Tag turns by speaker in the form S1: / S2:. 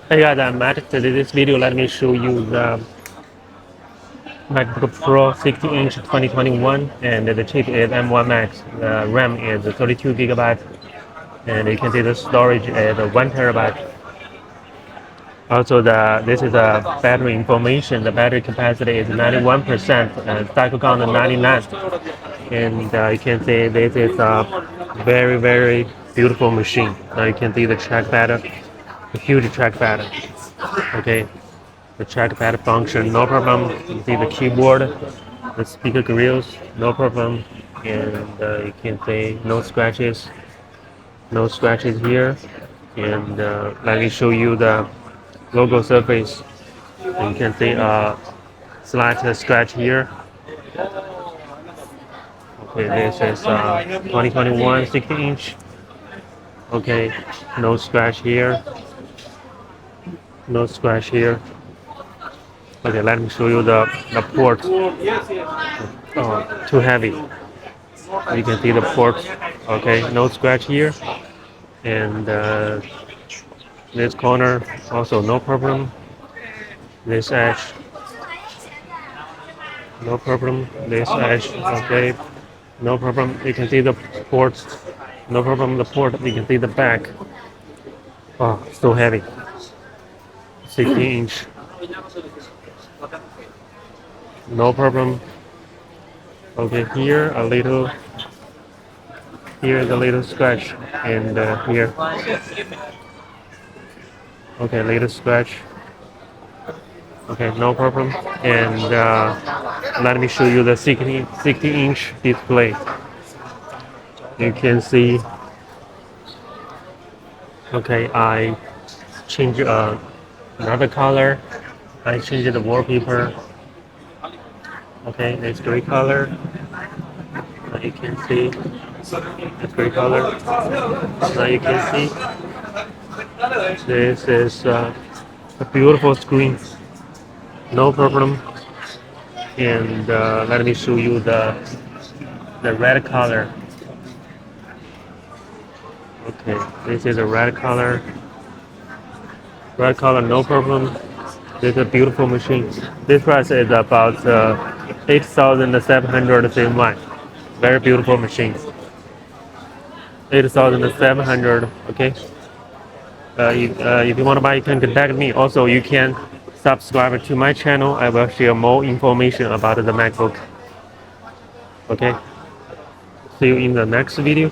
S1: Hey guys, I'm Matt. Today this video let me show you the MacBook Pro 16-inch 2021, and the chip is M1 Max. The RAM is 32 gigabytes, and you can see the storage is 1 terabyte. Also, this is a battery information. The battery capacity is 91%, and cycle count is 99. And you can see this is a very beautiful machine. Now you can see the trackpad, a huge trackpad. Okay, the trackpad function, no problem. You see the keyboard, the speaker grills, no problem. And you can see no scratches, here. And let me show you the logo surface. You can see a slight scratch here. Okay, this is 2021 16-inch. Okay, no scratch here, no scratch here. Okay, let me show you the port. Too heavy. You can see the port. Okay, no scratch here, and this corner also no problem. This edge, no problem. This edge, okay, no problem. You can see the ports, no problem. The port, you can see the back. Oh, so heavy. 16-inch, no problem. Okay, here a little. Here is a little scratch, and here. Okay, little scratch. Okay, no problem. And let me show you the 60-inch display. You can see. Okay, I change another color. I change the wallpaper. Okay, it's gray color. You can see it's gray color. Now you can see this is a beautiful screen. No problem. And let me show you the red color. Okay, this is a red color. Red color, no problem. This is a beautiful machine. This price is about 8,700 CNY. Very beautiful machine. 8,700. Okay. If you want to buy, you can contact me. Also, you can subscribe to my channel. I will share more information about the MacBook. Okay. See you in the next video.